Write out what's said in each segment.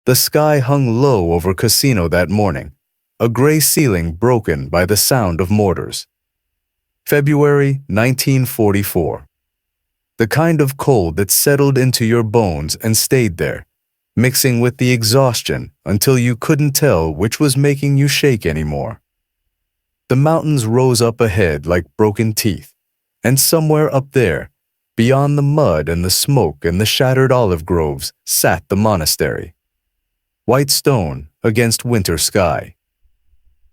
The sky hung low over Cassino that morning, a gray ceiling broken by the sound of mortars. February 1944. The kind of cold that settled into your bones and stayed there, mixing with the exhaustion until you couldn't tell which was making you shake anymore. The mountains rose up ahead like broken teeth, and somewhere up there, beyond the mud and the smoke and the shattered olive groves, sat the monastery. White stone against winter sky.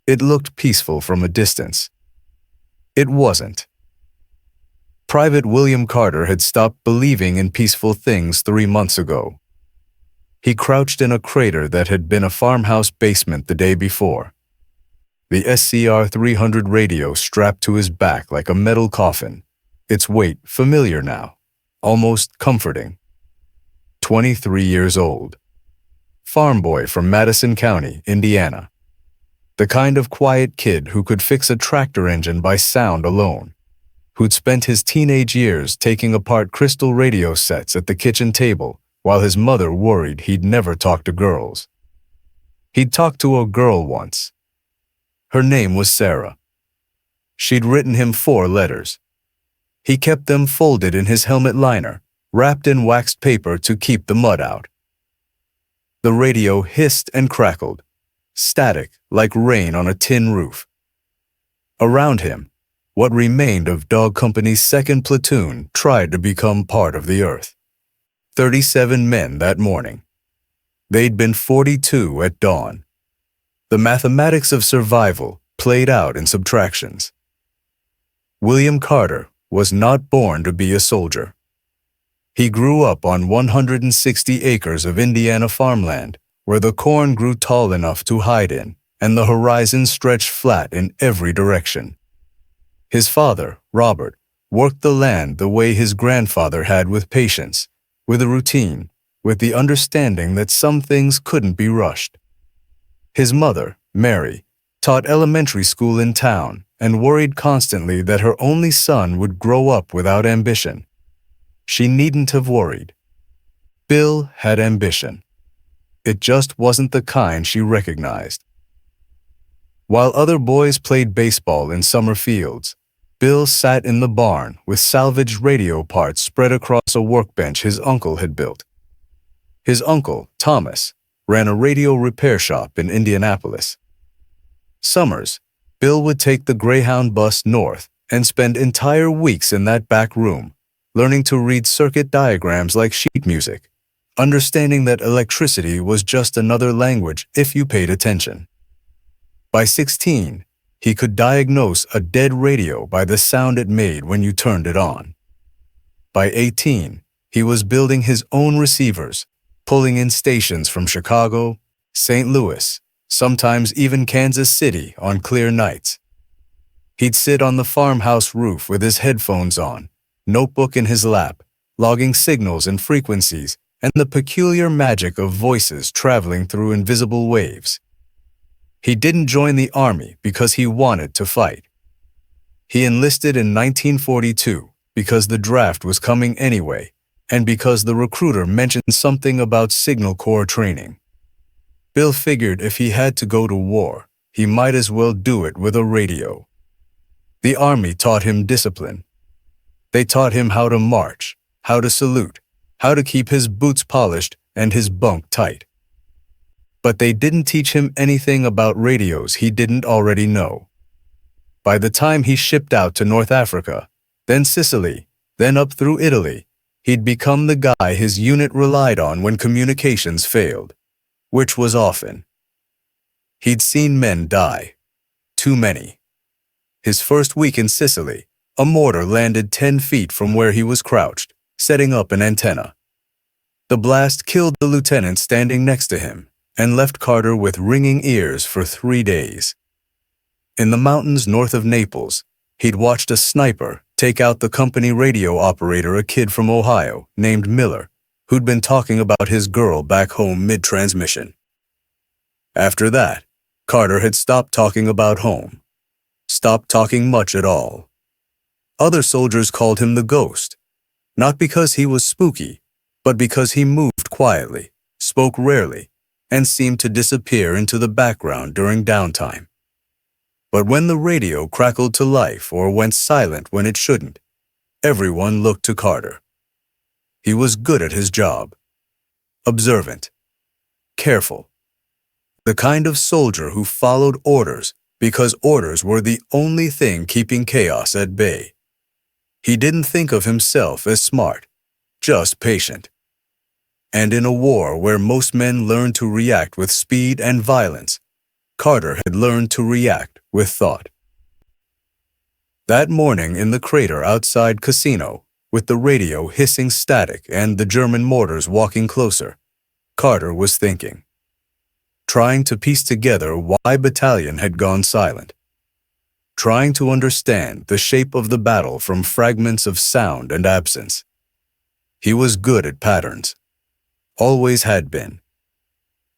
It looked peaceful from a distance. It wasn't. Private William Carter had stopped believing in peaceful things 3 months ago. He crouched in a crater that had been a farmhouse basement the day before. The SCR 300 radio strapped to his back like a metal coffin, its weight familiar now, almost comforting. 23 years old. Farm boy from Madison County, Indiana. The kind of quiet kid who could fix a tractor engine by sound alone, who'd spent his teenage years taking apart crystal radio sets at the kitchen table while his mother worried he'd never talk to girls. He'd talked to a girl once. Her name was Sarah. She'd written him 4 letters. He kept them folded in his helmet liner, wrapped in waxed paper to keep the mud out. The radio hissed and crackled, static like rain on a tin roof. Around him, what remained of Dog Company's 2nd platoon tried to become part of the earth. 37 men that morning. They'd been 42 at dawn. The mathematics of survival played out in subtractions. William Carter was not born to be a soldier. He grew up on 160 acres of Indiana farmland, where the corn grew tall enough to hide in, and the horizon stretched flat in every direction. His father, Robert, worked the land the way his grandfather had, with patience, with a routine, with the understanding that some things couldn't be rushed. His mother, Mary, taught elementary school in town and worried constantly that her only son would grow up without ambition. She needn't have worried. Bill had ambition. It just wasn't the kind she recognized. While other boys played baseball in summer fields, Bill sat in the barn with salvaged radio parts spread across a workbench his uncle had built. His uncle, Thomas, ran a radio repair shop in Indianapolis. Summers, Bill would take the Greyhound bus north and spend entire weeks in that back room, learning to read circuit diagrams like sheet music, understanding that electricity was just another language if you paid attention. By 16, he could diagnose a dead radio by the sound it made when you turned it on. By 18, he was building his own receivers, pulling in stations from Chicago, St. Louis, sometimes even Kansas City on clear nights. He'd sit on the farmhouse roof with his headphones on, notebook in his lap, logging signals and frequencies and the peculiar magic of voices traveling through invisible waves. He didn't join the army because he wanted to fight. He enlisted in 1942 because the draft was coming anyway, and because the recruiter mentioned something about Signal Corps training. Bill figured if he had to go to war, he might as well do it with a radio. The army taught him discipline. They taught him how to march, how to salute, how to keep his boots polished and his bunk tight. But they didn't teach him anything about radios he didn't already know. By the time he shipped out to North Africa, then Sicily, then up through Italy, he'd become the guy his unit relied on when communications failed, which was often. He'd seen men die. Too many. His first week in Sicily, a mortar landed 10 feet from where he was crouched, setting up an antenna. The blast killed the lieutenant standing next to him and left Carter with ringing ears for 3 days. In the mountains north of Naples, he'd watched a sniper take out the company radio operator, a kid from Ohio named Miller, who'd been talking about his girl back home mid-transmission. After that, Carter had stopped talking about home, stopped talking much at all. Other soldiers called him the Ghost, not because he was spooky, but because he moved quietly, spoke rarely, and seemed to disappear into the background during downtime. But when the radio crackled to life or went silent when it shouldn't, everyone looked to Carter. He was good at his job. Observant. Careful. The kind of soldier who followed orders because orders were the only thing keeping chaos at bay. He didn't think of himself as smart, just patient. And in a war where most men learn to react with speed and violence, Carter had learned to react with thought. That morning in the crater outside Cassino, with the radio hissing static and the German mortars walking closer, Carter was thinking, trying to piece together why Battalion had gone silent, trying to understand the shape of the battle from fragments of sound and absence. He was good at patterns, always had been.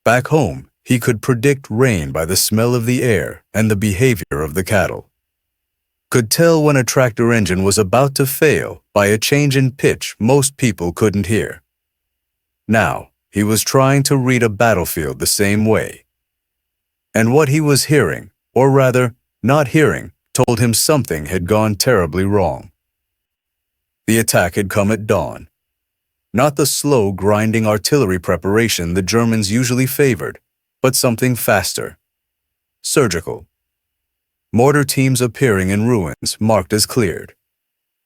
Back home, he could predict rain by the smell of the air and the behavior of the cattle. Could tell when a tractor engine was about to fail by a change in pitch most people couldn't hear. Now, he was trying to read a battlefield the same way. And what he was hearing, or rather, not hearing, told him something had gone terribly wrong. The attack had come at dawn. Not the slow, grinding artillery preparation the Germans usually favored, but something faster. Surgical. Mortar teams appearing in ruins marked as cleared.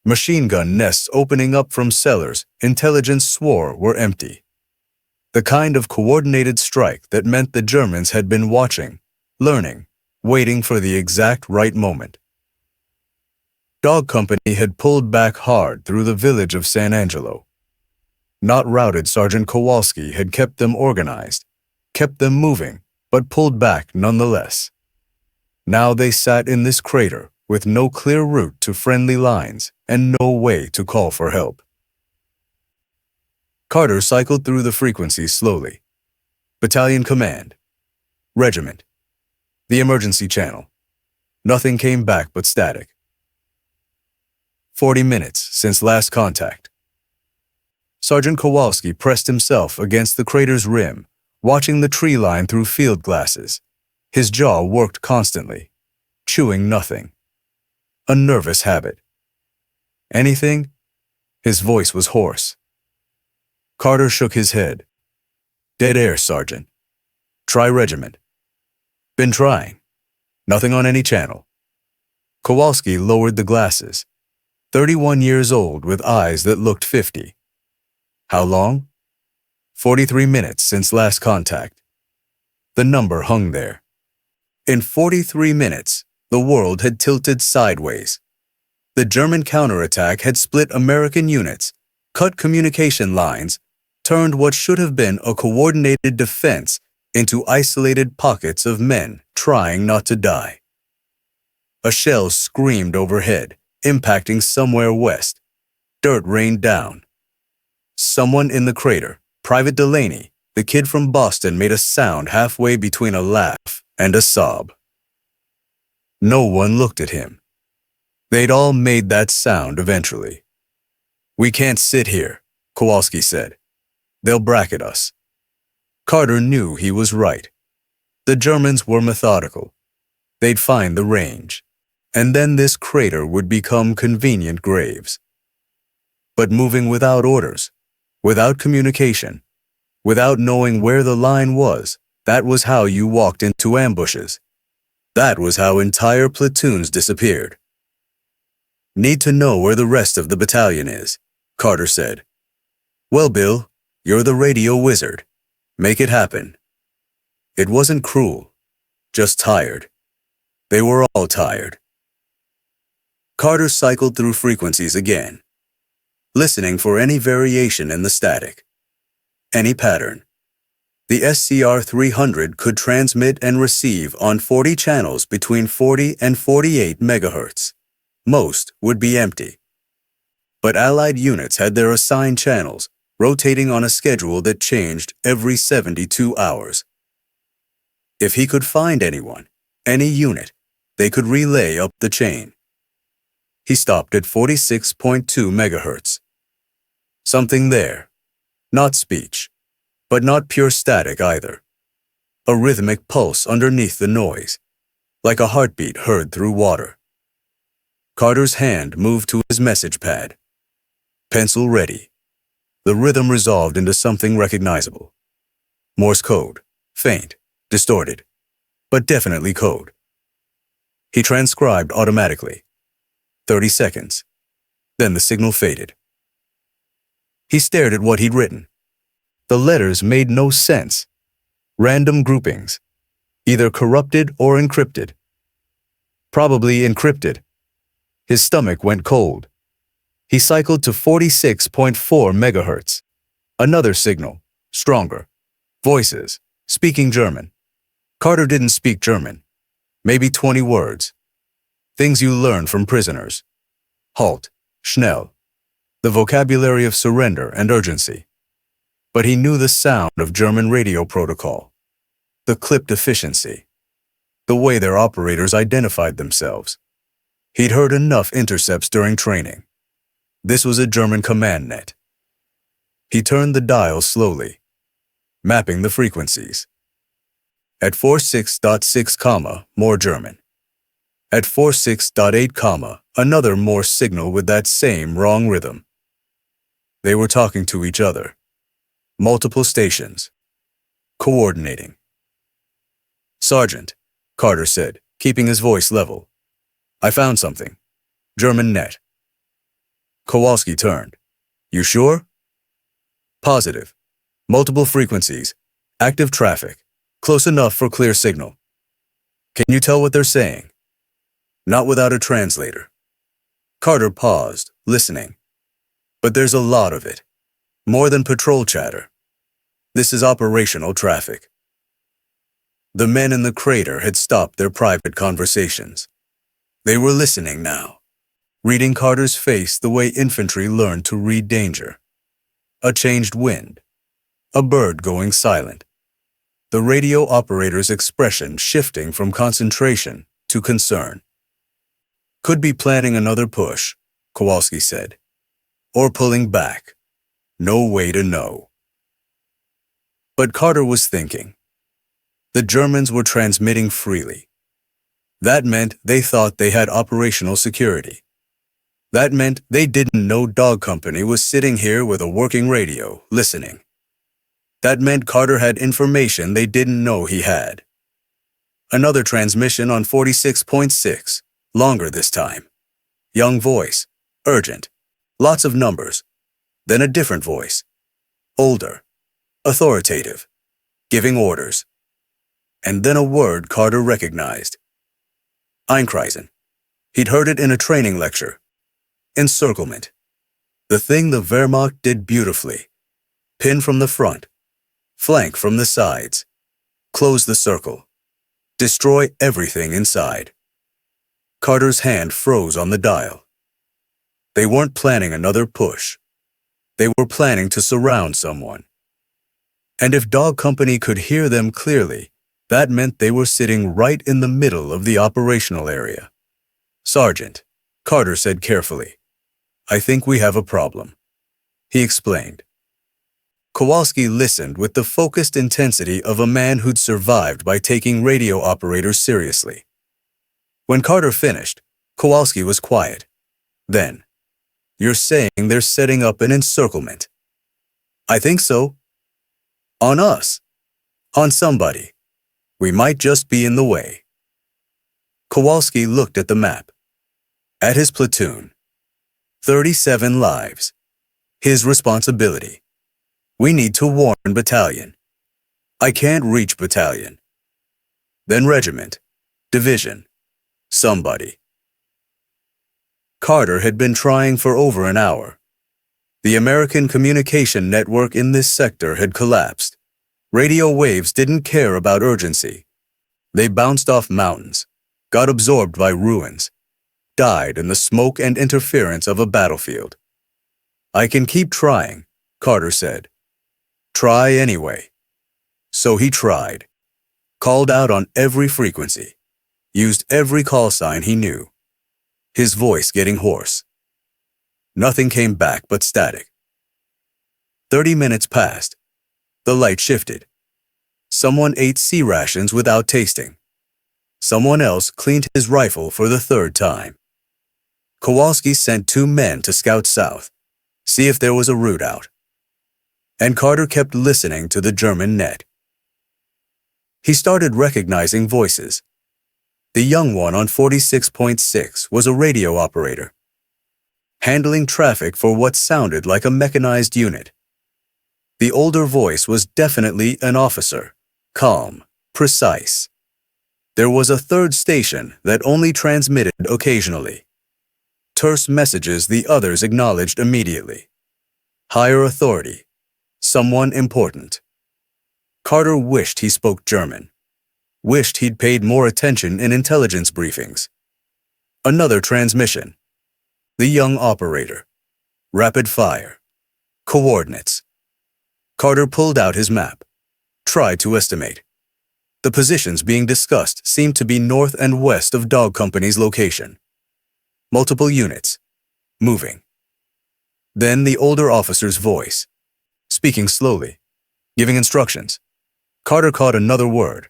Machine gun nests opening up from cellars intelligence swore were empty. The kind of coordinated strike that meant the Germans had been watching, learning, waiting for the exact right moment. Dog Company had pulled back hard through the village of San Angelo. Not routed Sergeant Kowalski had kept them organized, kept them moving, but pulled back nonetheless. Now they sat in this crater with no clear route to friendly lines and no way to call for help. Carter cycled through the frequencies slowly. Battalion command. Regiment. The emergency channel. Nothing came back but static. 40 minutes since last contact. Sergeant Kowalski pressed himself against the crater's rim, watching the tree line through field glasses. His jaw worked constantly, chewing nothing. A nervous habit. Anything? His voice was hoarse. Carter shook his head. Dead air, Sergeant. Try regiment. Been trying. Nothing on any channel. Kowalski lowered the glasses. 31 years old with eyes that looked 50. How long? 43 minutes since last contact. The number hung there. In 43 minutes, the world had tilted sideways. The German counterattack had split American units, cut communication lines, turned what should have been a coordinated defense into isolated pockets of men trying not to die. A shell screamed overhead, impacting somewhere west. Dirt rained down. Someone in the crater, Private Delaney, the kid from Boston, made a sound halfway between a laugh and a sob. No one looked at him. They'd all made that sound eventually. We can't sit here, Kowalski said. They'll bracket us. Carter knew he was right. The Germans were methodical. They'd find the range, and then this crater would become convenient graves. But moving without orders, without communication, without knowing where the line was, that was how you walked into ambushes. That was how entire platoons disappeared. Need to know where the rest of the battalion is, Carter said. Well, Bill, you're the radio wizard. Make it happen. It wasn't cruel, just tired. They were all tired. Carter cycled through frequencies again, listening for any variation in the static, any pattern. The SCR 300 could transmit and receive on 40 channels between 40 and 48 megahertz. Most would be empty. But Allied units had their assigned channels, rotating on a schedule that changed every 72 hours. If he could find anyone, any unit, they could relay up the chain. He stopped at 46.2 megahertz. Something there. Not speech, but not pure static either. a rhythmic pulse underneath the noise, like a heartbeat heard through water. Carter's hand moved to his message pad. Pencil ready. The rhythm resolved into something recognizable. Morse code, faint, distorted, but definitely code. He transcribed automatically. 30 seconds. Then the signal faded. He stared at what he'd written. The letters made no sense. Random groupings, either corrupted or encrypted. Probably encrypted. His stomach went cold. He cycled to 46.4 megahertz. Another signal, stronger. Voices, speaking German. Carter didn't speak German. Maybe 20 words. Things you learn from prisoners. Halt, schnell. The vocabulary of surrender and urgency. But he knew the sound of German radio protocol. The clipped efficiency. The way their operators identified themselves. He'd heard enough intercepts during training. This was a German command net. He turned the dial slowly, mapping the frequencies. At 46.6, more German. At 46.8, another Morse signal with that same wrong rhythm. They were talking to each other. Multiple stations. Coordinating. "Sergeant," Carter said, keeping his voice level. "I found something. German net." Kowalski turned. "You sure?" "Positive. Multiple frequencies. Active traffic. Close enough for clear signal." "Can you tell what they're saying?" "Not without a translator." Carter paused, listening. "But there's a lot of it. More than patrol chatter. This is operational traffic." The men in the crater had stopped their private conversations. They were listening now, reading Carter's face the way infantry learned to read danger. A changed wind. A bird going silent. The radio operator's expression shifting from concentration to concern. "Could be planning another push," Kowalski said. "Or pulling back. No way to know." But Carter was thinking. The Germans were transmitting freely. That meant they thought they had operational security. That meant they didn't know Dog Company was sitting here with a working radio, listening. That meant Carter had information they didn't know he had. Another transmission on 46.6, longer this time. Young voice, urgent, lots of numbers. Then a different voice, older, authoritative, giving orders. And then a word Carter recognized. Einkreisen. He'd heard it in a training lecture. Encirclement. The thing the Wehrmacht did beautifully. Pin from the front. Flank from the sides. Close the circle. Destroy everything inside. Carter's hand froze on the dial. They weren't planning another push. They were planning to surround someone. And if Dog Company could hear them clearly, that meant they were sitting right in the middle of the operational area. "Sergeant," Carter said carefully, "I think we have a problem." He explained. Kowalski listened with the focused intensity of a man who'd survived by taking radio operators seriously. When Carter finished, Kowalski was quiet. Then, "You're saying they're setting up an encirclement?" "I think so." "On us?" "On somebody. We might just be in the way." Kowalski looked at the map. At his platoon. 37 lives. His responsibility. "We need to warn Battalion." "I can't reach Battalion." "Then regiment. Division. Somebody." Carter had been trying for over an hour. The American communication network in this sector had collapsed. Radio waves didn't care about urgency. They bounced off mountains, got absorbed by ruins, died in the smoke and interference of a battlefield. "I can keep trying," Carter said. "Try anyway." So he tried, called out on every frequency, used every call sign he knew, his voice getting hoarse. Nothing came back but static. 30 minutes passed. The light shifted. Someone ate sea rations without tasting. Someone else cleaned his rifle for the third time. Kowalski sent 2 men to scout south, see if there was a route out. And Carter kept listening to the German net. He started recognizing voices. The young one on 46.6 was a radio operator, handling traffic for what sounded like a mechanized unit. The older voice was definitely an officer, calm, precise. There was a third station that only transmitted occasionally. Terse messages the others acknowledged immediately. Higher authority. Someone important. Carter wished he spoke German. Wished he'd paid more attention in intelligence briefings. Another transmission. The young operator. Rapid fire. Coordinates. Carter pulled out his map. Tried to estimate. The positions being discussed seemed to be north and west of Dog Company's location. Multiple units. Moving. Then the older officer's voice. Speaking slowly. Giving instructions. Carter caught another word.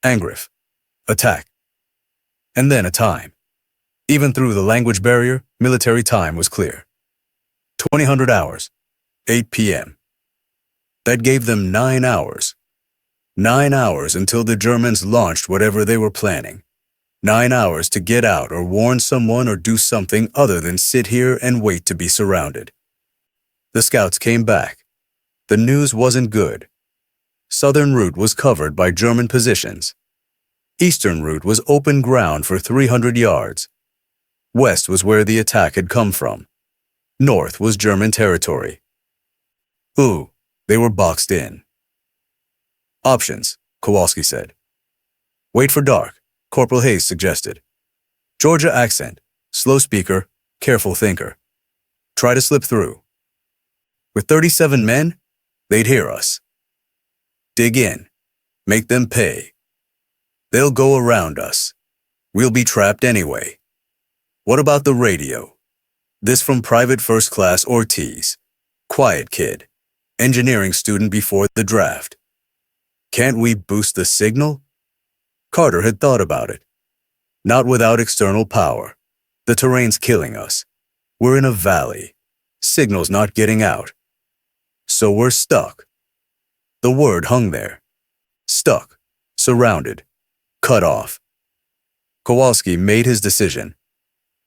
Angriff. Attack. And then a time. Even through the language barrier, military time was clear. 2000 hours. 8 p.m. That gave them 9 hours. 9 hours until the Germans launched whatever they were planning. 9 hours to get out or warn someone or do something other than sit here and wait to be surrounded. The scouts came back. The news wasn't good. Southern route was covered by German positions. Eastern route was open ground for 300 yards. West was where the attack had come from. North was German territory. Ooh, they were boxed in. Options, Kowalski said. Wait for dark, Corporal Hayes suggested. Georgia accent, slow speaker, careful thinker. Try to slip through. With 37 men, they'd hear us. Dig in. Make them pay. They'll go around us. We'll be trapped anyway. What about the radio? This from Private First Class Ortiz. Quiet kid. Engineering student before the draft. Can't we boost the signal? Carter had thought about it. Not without external power. The terrain's killing us. We're in a valley. Signal's not getting out. So we're stuck. The word hung there. Stuck. Surrounded. Cut off. Kowalski made his decision.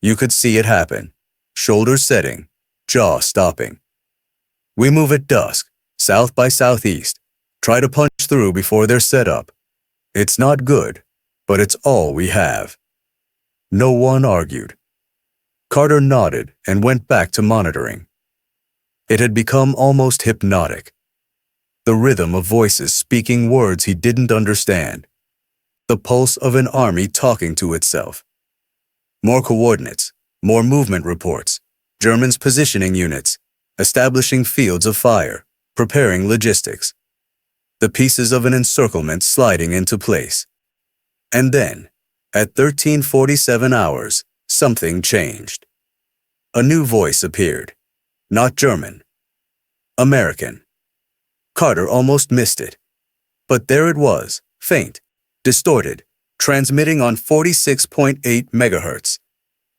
You could see it happen. Shoulders setting. Jaw stopping. We move at dusk, south by southeast. Try to punch through before they're set up. It's not good, but it's all we have. No one argued. Carter nodded and went back to monitoring. It had become almost hypnotic. The rhythm of voices speaking words he didn't understand. The pulse of an army talking to itself. More coordinates, more movement reports, Germans positioning units, establishing fields of fire, preparing logistics. The pieces of an encirclement sliding into place. And then, at 13:47 hours, something changed. A new voice appeared. Not German. American. Carter almost missed it. But there it was, faint, distorted, transmitting on 46.8 megahertz.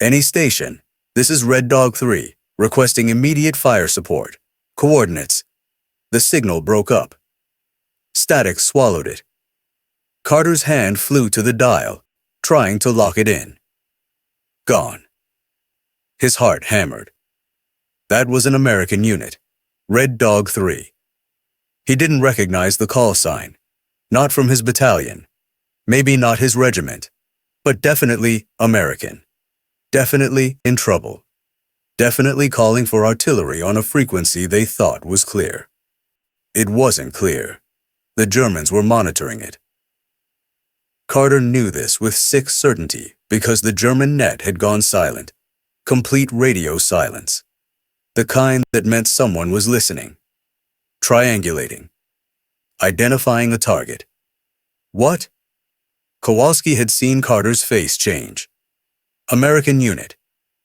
Any station. This is Red Dog 3, requesting immediate fire support. Coordinates. The signal broke up. Static swallowed it. Carter's hand flew to the dial, trying to lock it in. Gone. His heart hammered. That was an American unit. Red Dog 3. He didn't recognize the call sign. Not from his battalion. Maybe not his regiment. But definitely American. Definitely in trouble. Definitely calling for artillery on a frequency they thought was clear. It wasn't clear. The Germans were monitoring it. Carter knew this with sick certainty because the German net had gone silent. Complete radio silence. The kind that meant someone was listening. Triangulating. Identifying a target. What? Kowalski had seen Carter's face change. American unit.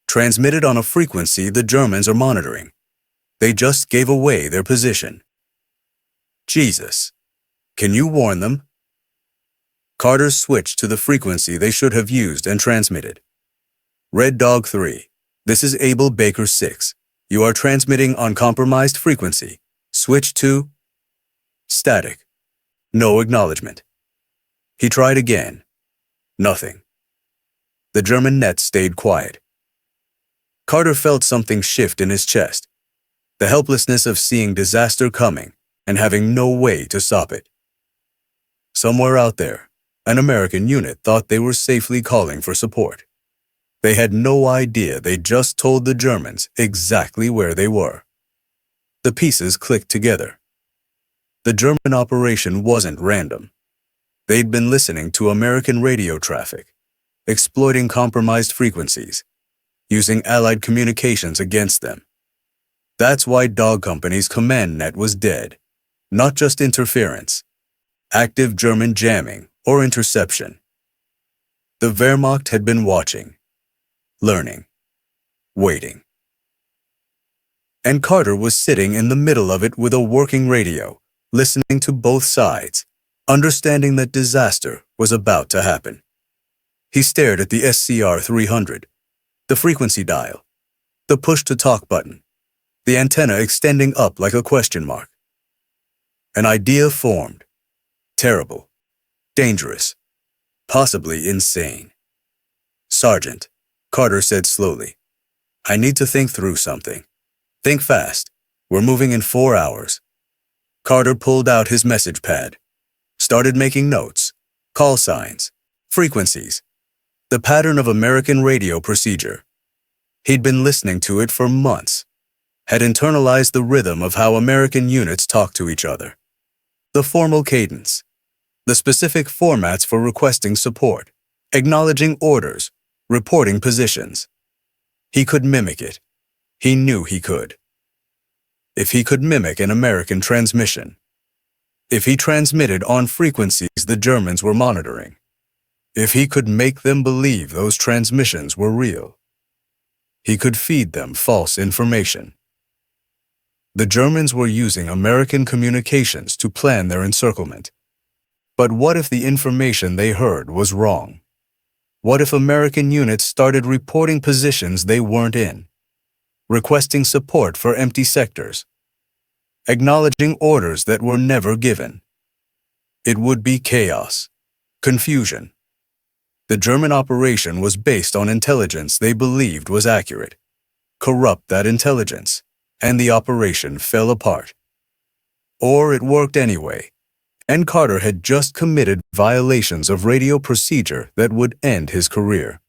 Transmitted on a frequency the Germans are monitoring. They just gave away their position. Jesus. Can you warn them? Carter switched to the frequency they should have used and transmitted. Red Dog 3, this is Abel Baker 6. You are transmitting on compromised frequency. Switch to static. No acknowledgement. He tried again. Nothing. The German net stayed quiet. Carter felt something shift in his chest, the helplessness of seeing disaster coming and having no way to stop it. Somewhere out there, an American unit thought they were safely calling for support. They had no idea they just told the Germans exactly where they were. The pieces clicked together. The German operation wasn't random. They'd been listening to American radio traffic, exploiting compromised frequencies, using Allied communications against them. That's why Dog Company's command net was dead, not just interference, active German jamming or interception. The Wehrmacht had been watching, learning, waiting. And Carter was sitting in the middle of it with a working radio, listening to both sides, understanding that disaster was about to happen. He stared at the SCR 300, the frequency dial, the push-to-talk button, the antenna extending up like a question mark. An idea formed. Terrible, dangerous, possibly insane. Sergeant, Carter said slowly, I need to think through something. Think fast. We're moving in 4 hours. Carter pulled out his message pad, started making notes, call signs, frequencies, the pattern of American radio procedure. He'd been listening to it for months, had internalized the rhythm of how American units talk to each other, the formal cadence, the specific formats for requesting support, acknowledging orders, reporting positions. He could mimic it. He knew he could. If he could mimic an American transmission, if he transmitted on frequencies the Germans were monitoring, if he could make them believe those transmissions were real, he could feed them false information. The Germans were using American communications to plan their encirclement. But what if the information they heard was wrong? What if American units started reporting positions they weren't in, requesting support for empty sectors, acknowledging orders that were never given? It would be chaos, confusion. The German operation was based on intelligence they believed was accurate. Corrupt that intelligence, and the operation fell apart. Or it worked anyway, and Carter had just committed violations of radio procedure that would end his career.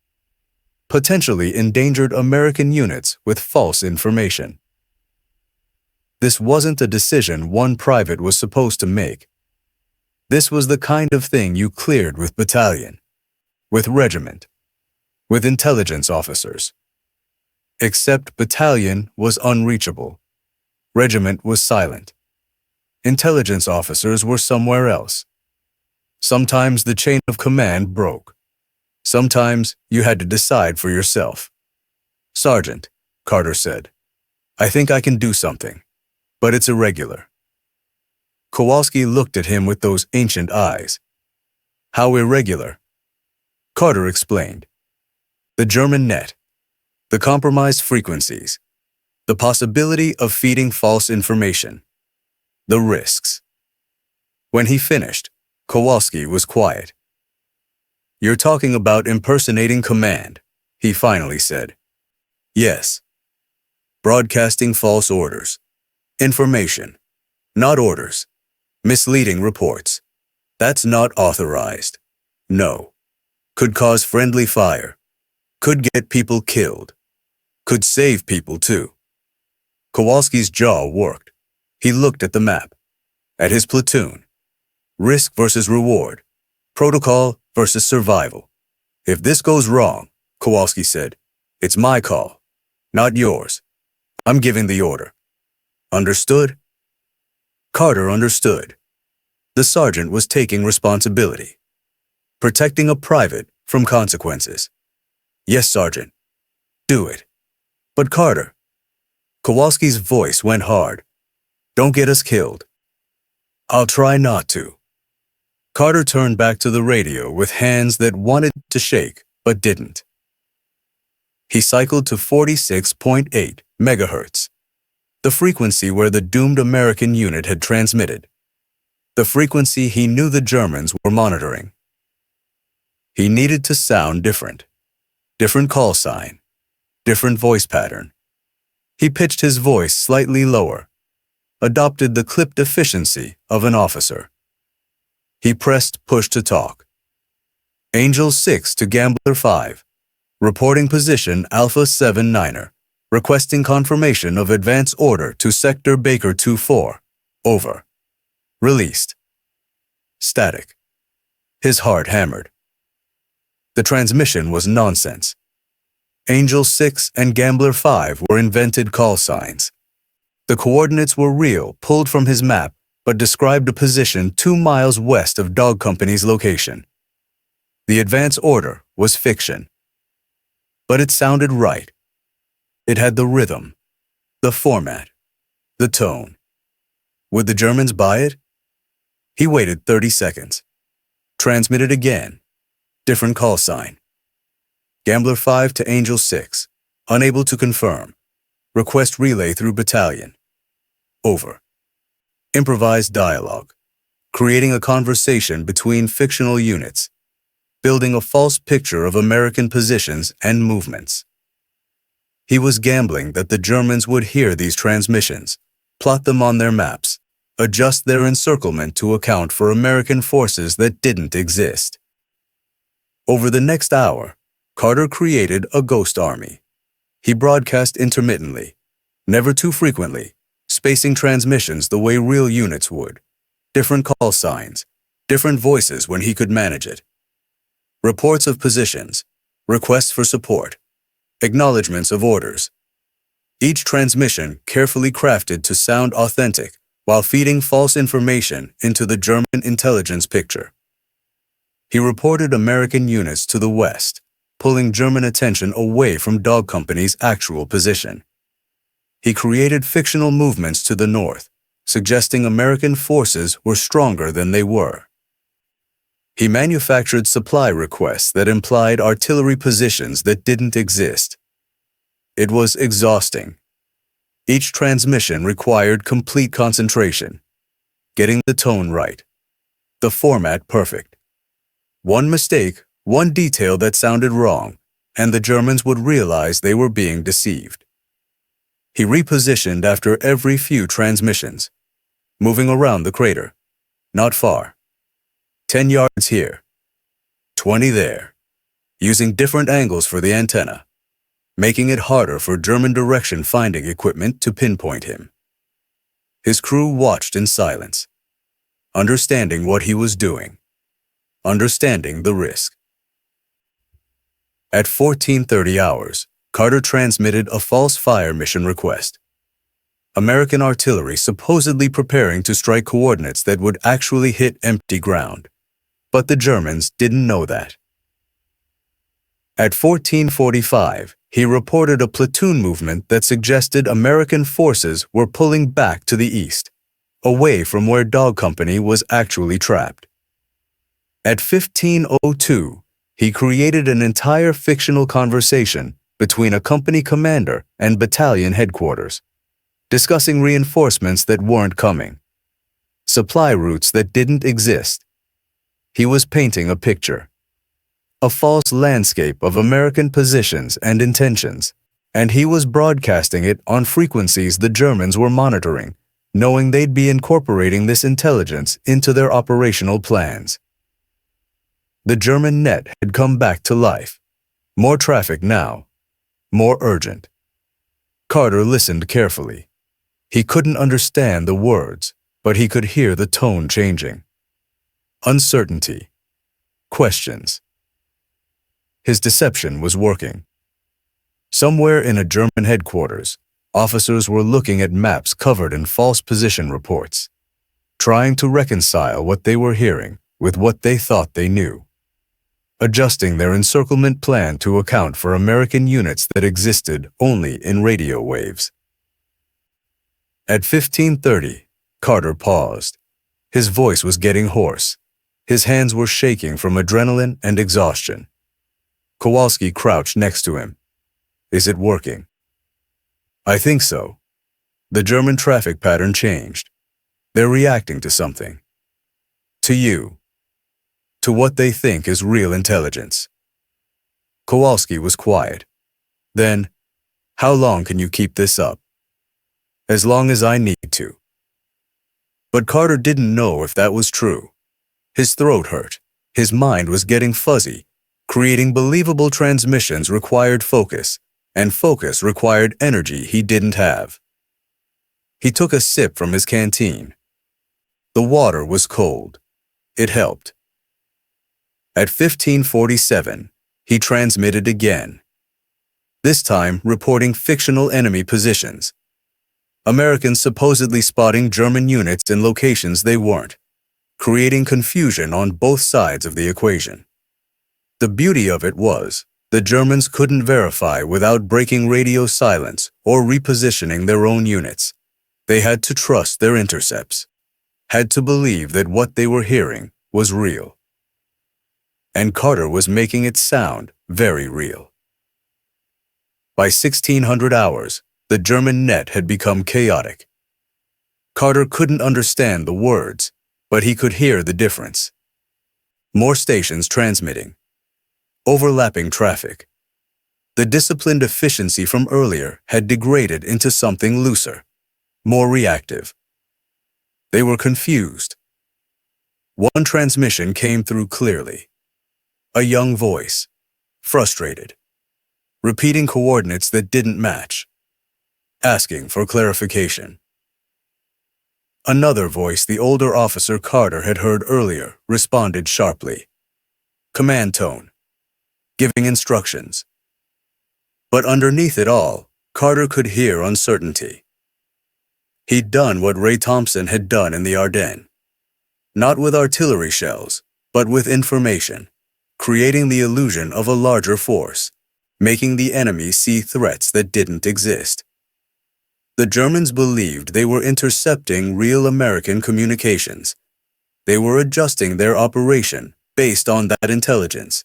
Potentially endangered American units with false information. This wasn't a decision one private was supposed to make. This was the kind of thing you cleared with battalion, with regiment, with intelligence officers. Except battalion was unreachable. Regiment was silent. Intelligence officers were somewhere else. Sometimes the chain of command broke. Sometimes you had to decide for yourself. Sergeant, Carter said, I think I can do something, but it's irregular. Kowalski looked at him with those ancient eyes. How irregular? Carter explained. The German net, the compromised frequencies, the possibility of feeding false information, the risks. When he finished, Kowalski was quiet. You're talking about impersonating command, he finally said. Yes. Broadcasting false orders. Information, not orders. Misleading reports. That's not authorized. No. Could cause friendly fire. Could get people killed. Could save people too. Kowalski's jaw worked. He looked at the map, at his platoon. Risk versus reward. Protocol versus survival. If this goes wrong, Kowalski said, it's my call, not yours. I'm giving the order. Understood? Carter understood. The sergeant was taking responsibility, protecting a private from consequences. Yes, Sergeant. Do it. But Carter. Kowalski's voice went hard. Don't get us killed. I'll try not to. Carter turned back to the radio with hands that wanted to shake but didn't. He cycled to 46.8 megahertz, the frequency where the doomed American unit had transmitted, the frequency he knew the Germans were monitoring. He needed to sound different. Different call sign, different voice pattern. He pitched his voice slightly lower, adopted the clipped efficiency of an officer. He pressed push to talk. Angel 6 to Gambler 5, reporting position Alpha 7 Niner, requesting confirmation of advance order to Sector Baker 2-4, over. Released. Static. His heart hammered. The transmission was nonsense. Angel 6 and Gambler 5 were invented call signs. The coordinates were real, pulled from his map, but described a position 2 miles west of Dog Company's location. The advance order was fiction. But it sounded right. It had the rhythm, the format, the tone. Would the Germans buy it? He waited 30 seconds. Transmitted again. Different call sign. Gambler 5 to Angel 6. Unable to confirm. Request relay through Battalion. Over. Improvised dialogue. Creating a conversation between fictional units. Building a false picture of American positions and movements. He was gambling that the Germans would hear these transmissions, plot them on their maps, adjust their encirclement to account for American forces that didn't exist. Over the next hour, Carter created a ghost army. He broadcast intermittently, never too frequently, spacing transmissions the way real units would. Different call signs, different voices when he could manage it. Reports of positions, requests for support, acknowledgments of orders. Each transmission carefully crafted to sound authentic while feeding false information into the German intelligence picture. He reported American units to the west, pulling German attention away from Dog Company's actual position. He created fictional movements to the north, suggesting American forces were stronger than they were. He manufactured supply requests that implied artillery positions that didn't exist. It was exhausting. Each transmission required complete concentration, getting the tone right, the format perfect. One mistake, one detail that sounded wrong, and the Germans would realize they were being deceived. He repositioned after every few transmissions, moving around the crater, not far. 10 yards here, 20 there, using different angles for the antenna, making it harder for German direction-finding equipment to pinpoint him. His crew watched in silence, understanding what he was doing, understanding the risk. At 14:30 hours, Carter transmitted a false fire mission request. American artillery supposedly preparing to strike coordinates that would actually hit empty ground. But the Germans didn't know that. At 14:45, he reported a platoon movement that suggested American forces were pulling back to the east, away from where Dog Company was actually trapped. At 15:02, he created an entire fictional conversation between a company commander and battalion headquarters, discussing reinforcements that weren't coming, supply routes that didn't exist. He was painting a picture, a false landscape of American positions and intentions, and he was broadcasting it on frequencies the Germans were monitoring, knowing they'd be incorporating this intelligence into their operational plans. The German net had come back to life. More traffic now, more urgent. Carter listened carefully. He couldn't understand the words, but he could hear the tone changing. Uncertainty. Questions. His deception was working. Somewhere in a German headquarters, officers were looking at maps covered in false position reports, trying to reconcile what they were hearing with what they thought they knew, adjusting their encirclement plan to account for American units that existed only in radio waves. At 15:30, Carter paused. His voice was getting hoarse. His hands were shaking from adrenaline and exhaustion. Kowalski crouched next to him. Is it working? I think so. The German traffic pattern changed. They're reacting to something. To you. To what they think is real intelligence. Kowalski was quiet. Then, how long can you keep this up? As long as I need to. But Carter didn't know if that was true. His throat hurt. His mind was getting fuzzy. Creating believable transmissions required focus, and focus required energy he didn't have. He took a sip from his canteen. The water was cold. It helped. At 15:47, he transmitted again. This time reporting fictional enemy positions. Americans supposedly spotting German units in locations they weren't, creating confusion on both sides of the equation. The beauty of it was, the Germans couldn't verify without breaking radio silence or repositioning their own units. They had to trust their intercepts, had to believe that what they were hearing was real. And Carter was making it sound very real. By 1600 hours, the German net had become chaotic. Carter couldn't understand the words, but he could hear the difference. More stations transmitting. Overlapping traffic. The disciplined efficiency from earlier had degraded into something looser, more reactive. They were confused. One transmission came through clearly. A young voice, frustrated, repeating coordinates that didn't match, asking for clarification. Another voice the older officer Carter had heard earlier responded sharply. Command tone, giving instructions. But underneath it all, Carter could hear uncertainty. He'd done what Ray Thompson had done in the Ardennes. Not with artillery shells, but with information, creating the illusion of a larger force, making the enemy see threats that didn't exist. The Germans believed they were intercepting real American communications. They were adjusting their operation based on that intelligence,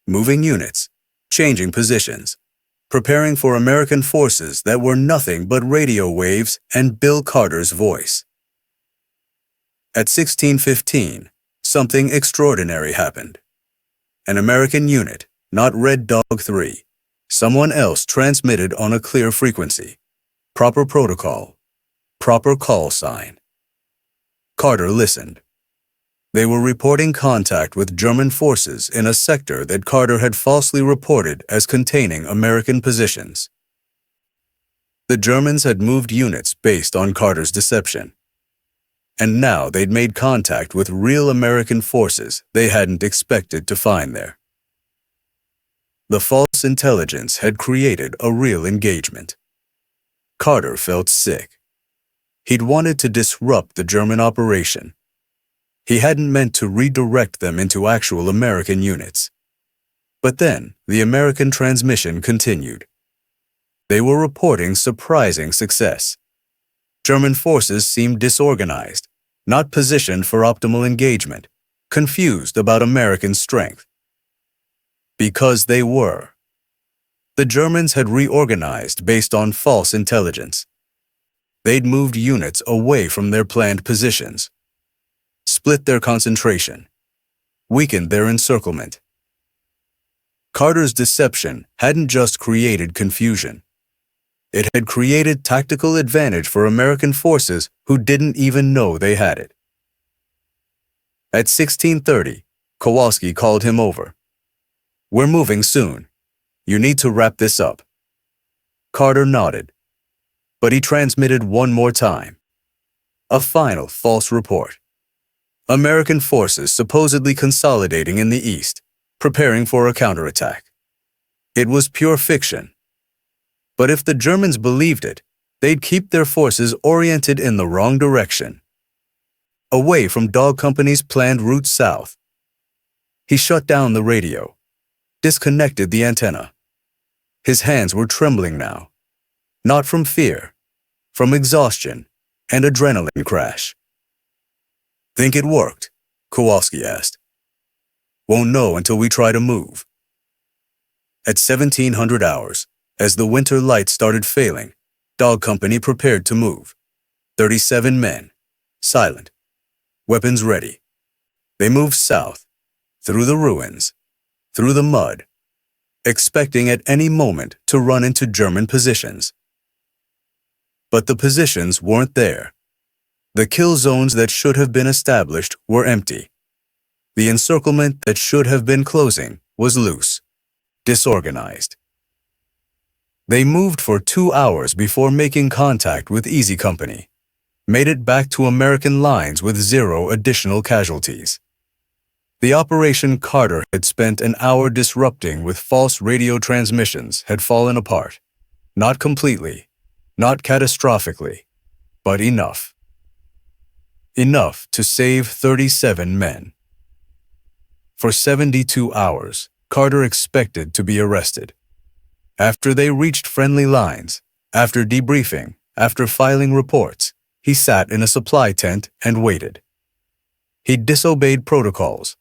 moving units, changing positions, preparing for American forces that were nothing but radio waves and Bill Carter's voice. At 16:15, something extraordinary happened. An American unit, not Red Dog 3, someone else transmitted on a clear frequency. Proper protocol, proper call sign. Carter listened. They were reporting contact with German forces in a sector that Carter had falsely reported as containing American positions. The Germans had moved units based on Carter's deception. And now they'd made contact with real American forces they hadn't expected to find there. The false intelligence had created a real engagement. Carter felt sick. He'd wanted to disrupt the German operation. He hadn't meant to redirect them into actual American units. But then, the American transmission continued. They were reporting surprising success. German forces seemed disorganized, not positioned for optimal engagement, confused about American strength. Because they were. The Germans had reorganized based on false intelligence. They'd moved units away from their planned positions, split their concentration, weakened their encirclement. Carter's deception hadn't just created confusion. It had created tactical advantage for American forces who didn't even know they had it. At 16:30, Kowalski called him over. "We're moving soon. You need to wrap this up." Carter nodded, but he transmitted one more time. A final false report. American forces supposedly consolidating in the east, preparing for a counterattack. It was pure fiction. But if the Germans believed it, they'd keep their forces oriented in the wrong direction, away from Dog Company's planned route south. He shut down the radio, disconnected the antenna. His hands were trembling now, not from fear, from exhaustion and adrenaline crash. "Think it worked?" Kowalski asked. Won't know until we try to move. At 1700 hours, as the winter light started failing, Dog Company prepared to move. 37 men, silent, weapons ready. They moved south, through the ruins, through the mud, expecting at any moment to run into German positions. But the positions weren't there. The kill zones that should have been established were empty. The encirclement that should have been closing was loose, disorganized. They moved for 2 hours before making contact with Easy Company, made it back to American lines with 0 additional casualties. The operation Carter had spent an hour disrupting with false radio transmissions had fallen apart. Not completely, not catastrophically, but enough. Enough to save 37 men. For 72 hours, Carter expected to be arrested. After they reached friendly lines, after debriefing, after filing reports, he sat in a supply tent and waited. He disobeyed protocols,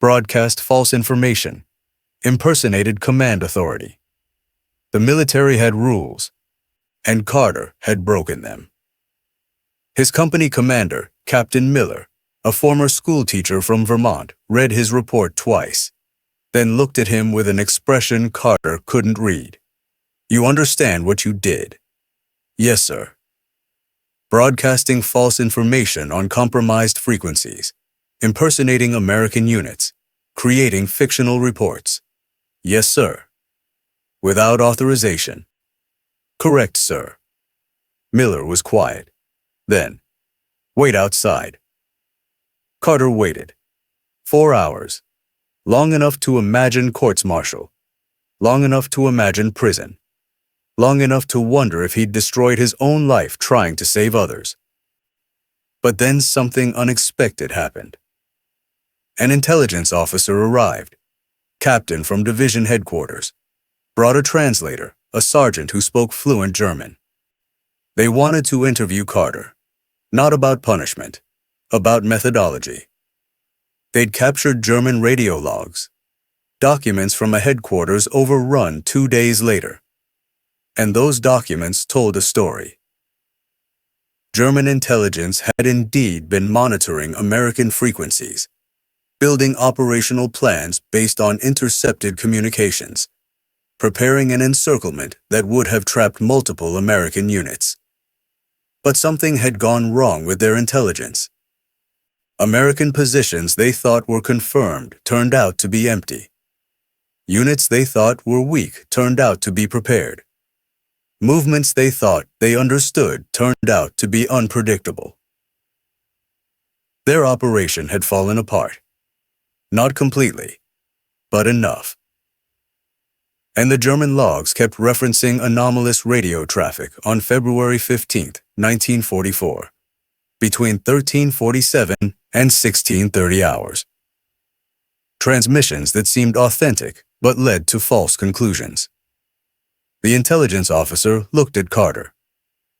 broadcast false information, impersonated command authority. The military had rules, and Carter had broken them. His company commander, Captain Miller, a former schoolteacher from Vermont, read his report twice, then looked at him with an expression Carter couldn't read. "You understand what you did?" "Yes, sir." "Broadcasting false information on compromised frequencies, impersonating American units, creating fictional reports." "Yes, sir." "Without authorization." "Correct, sir." Miller was quiet. Then, "Wait outside." Carter waited. 4 hours. Long enough to imagine courts-martial. Long enough to imagine prison. Long enough to wonder if he'd destroyed his own life trying to save others. But then something unexpected happened. An intelligence officer arrived, captain from division headquarters, brought a translator, a sergeant who spoke fluent German. They wanted to interview Carter, not about punishment, about methodology. They'd captured German radio logs, documents from a headquarters overrun 2 days later. And those documents told a story. German intelligence had indeed been monitoring American frequencies, building operational plans based on intercepted communications, preparing an encirclement that would have trapped multiple American units. But something had gone wrong with their intelligence. American positions they thought were confirmed turned out to be empty. Units they thought were weak turned out to be prepared. Movements they thought they understood turned out to be unpredictable. Their operation had fallen apart. Not completely, but enough. And the German logs kept referencing anomalous radio traffic on February 15, 1944, between 1347 and 1630 hours. Transmissions that seemed authentic but led to false conclusions. The intelligence officer looked at Carter.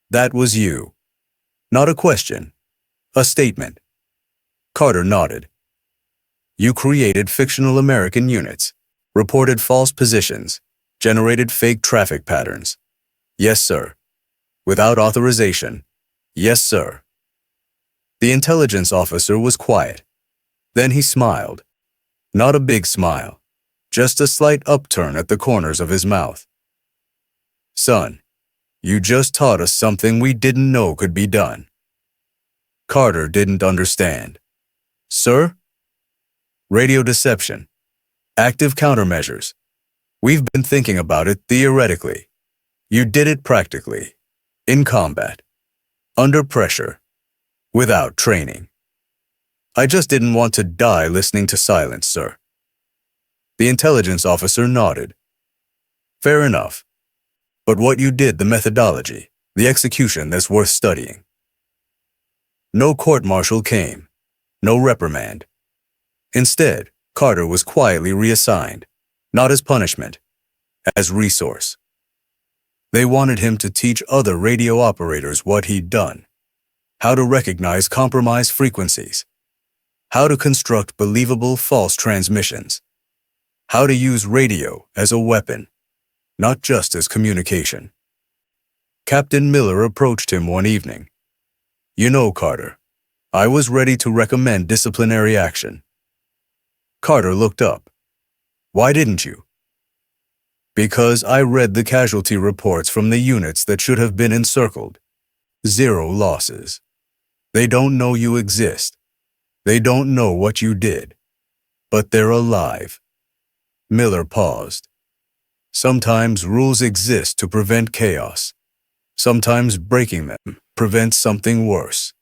"That was you." Not a question, a statement. Carter nodded. "You created fictional American units, reported false positions, generated fake traffic patterns." "Yes, sir." "Without authorization." "Yes, sir." The intelligence officer was quiet. Then he smiled. Not a big smile, just a slight upturn at the corners of his mouth. "Son, you just taught us something we didn't know could be done." Carter didn't understand. "Sir?" "Radio deception. Active countermeasures. We've been thinking about it theoretically. You did it practically. In combat. Under pressure. Without training. I just didn't want to die listening to silence, sir." The intelligence officer nodded. "Fair enough. But what you did, the methodology, the execution that's worth studying." No court-martial came. No reprimand. Instead, Carter was quietly reassigned, not as punishment, as resource. They wanted him to teach other radio operators what he'd done, how to recognize compromised frequencies, how to construct believable false transmissions, how to use radio as a weapon, not just as communication. Captain Miller approached him one evening. "You know, Carter, I was ready to recommend disciplinary action." Carter looked up. "Why didn't you?" "Because I read the casualty reports from the units that should have been encircled. 0 losses. They don't know you exist. They don't know what you did. But they're alive." Miller paused. "Sometimes rules exist to prevent chaos. Sometimes breaking them prevents something worse.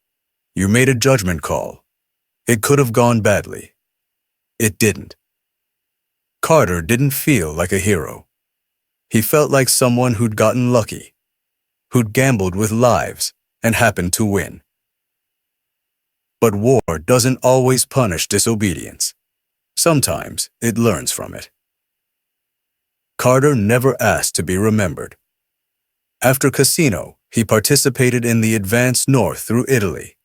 You made a judgment call. It could have gone badly. It didn't." Carter didn't feel like a hero. He felt like someone who'd gotten lucky, who'd gambled with lives and happened to win. But war doesn't always punish disobedience. Sometimes it learns from it. Carter never asked to be remembered. After Cassino, he participated in the advance north through Italy,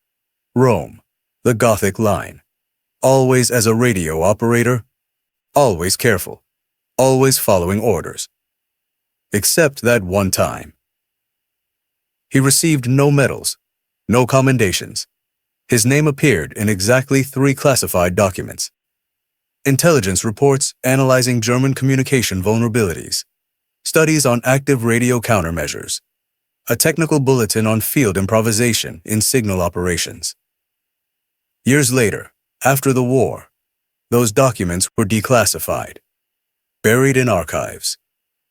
Rome, the Gothic Line, always as a radio operator, always careful, always following orders. Except that one time. He received no medals, no commendations. His name appeared in exactly 3 classified documents: intelligence reports analyzing German communication vulnerabilities, studies on active radio countermeasures, a technical bulletin on field improvisation in signal operations. Years later, after the war, those documents were declassified, buried in archives,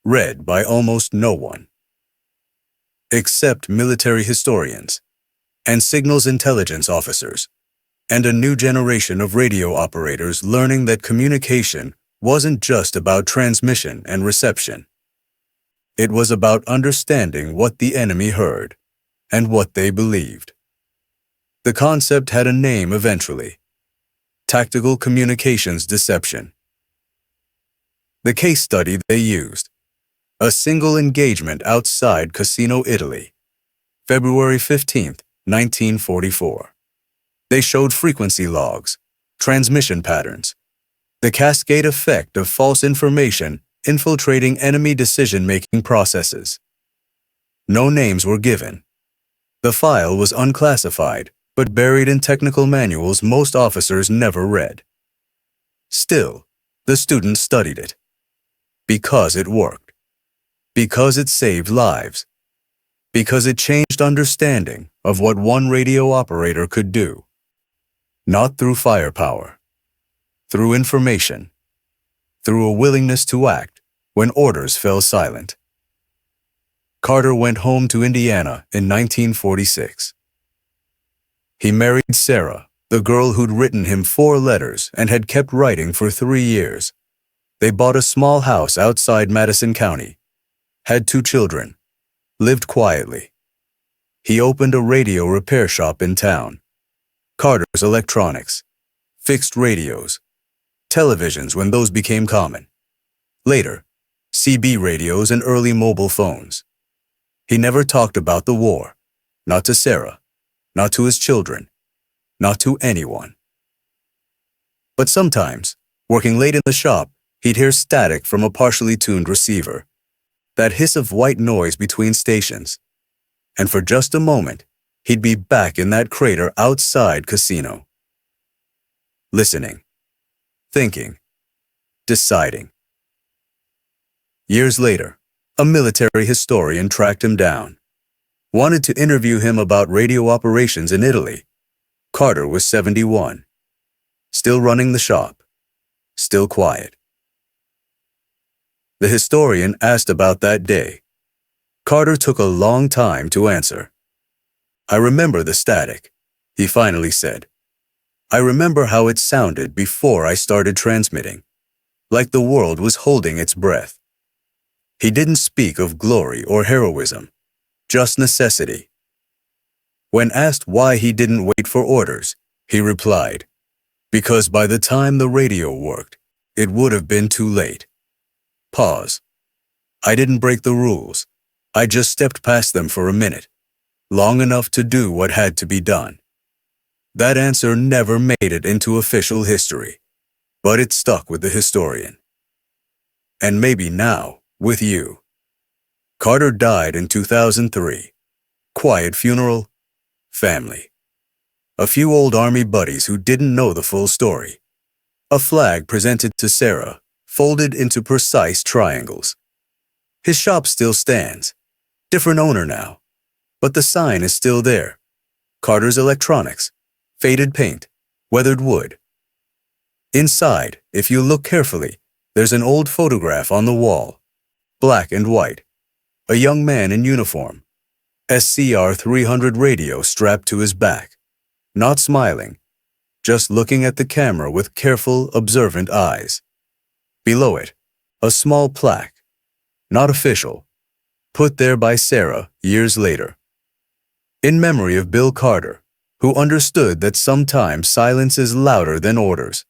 read by almost no one, except military historians and signals intelligence officers, and a new generation of radio operators learning that communication wasn't just about transmission and reception. It was about understanding what the enemy heard and what they believed. The concept had a name eventually: tactical communications deception. The case study they used: a single engagement outside Cassino, Italy, February 15, 1944. They showed frequency logs, transmission patterns, the cascade effect of false information infiltrating enemy decision-making processes. No names were given. The file was unclassified, but buried in technical manuals most officers never read. Still, the students studied it. Because it worked. Because it saved lives. Because it changed understanding of what one radio operator could do. Not through firepower. Through information. Through a willingness to act when orders fell silent. Carter went home to Indiana in 1946. He married Sarah, the girl who'd written him 4 letters and had kept writing for 3 years. They bought a small house outside Madison County, had 2 children, lived quietly. He opened a radio repair shop in town. Carter's Electronics, fixed radios, televisions when those became common. Later, CB radios and early mobile phones. He never talked about the war, not to Sarah, not to his children, not to anyone. But sometimes, working late in the shop, he'd hear static from a partially tuned receiver, that hiss of white noise between stations. And for just a moment, he'd be back in that crater outside Cassino. Listening, thinking, deciding. Years later, a military historian tracked him down, wanted to interview him about radio operations in Italy. Carter was 71, still running the shop, still quiet. The historian asked about that day. Carter took a long time to answer. "I remember the static," he finally said. "I remember how it sounded before I started transmitting, like the world was holding its breath." He didn't speak of glory or heroism, just necessity. When asked why he didn't wait for orders, he replied, "Because by the time the radio worked, it would have been too late." Pause. "I didn't break the rules. I just stepped past them for a minute, long enough to do what had to be done." That answer never made it into official history, but it stuck with the historian. And maybe now, with you. Carter died in 2003. Quiet funeral, family. A few old Army buddies who didn't know the full story. A flag presented to Sarah, folded into precise triangles. His shop still stands. Different owner now. But the sign is still there. Carter's Electronics. Faded paint. Weathered wood. Inside, if you look carefully, there's an old photograph on the wall. Black and white. A young man in uniform. SCR 300 radio strapped to his back. Not smiling. Just looking at the camera with careful, observant eyes. Below it, a small plaque. Not official. Put there by Sarah years later. In memory of Bill Carter, who understood that sometimes silence is louder than orders.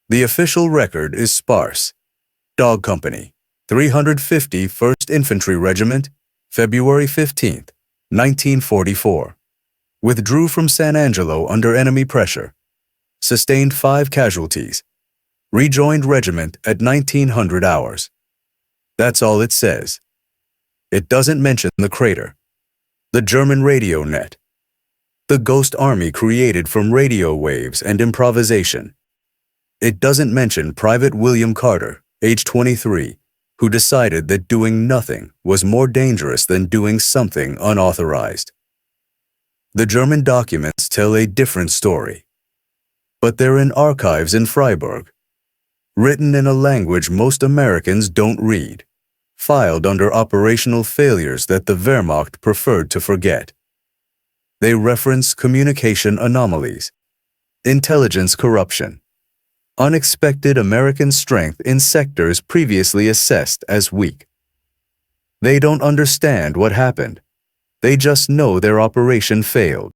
The official record is sparse. Dog Company, 350 1st Infantry Regiment, February 15, 1944. Withdrew from San Angelo under enemy pressure. Sustained 5 casualties. Rejoined regiment at 1900 hours. That's all it says. It doesn't mention the crater, the German radio net, the ghost army created from radio waves and improvisation. It doesn't mention Private William Carter, age 23, who decided that doing nothing was more dangerous than doing something unauthorized. The German documents tell a different story, but they're in archives in Freiburg, written in a language most Americans don't read, filed under operational failures that the Wehrmacht preferred to forget. They reference communication anomalies, intelligence corruption, unexpected American strength in sectors previously assessed as weak. They don't understand what happened. They just know their operation failed.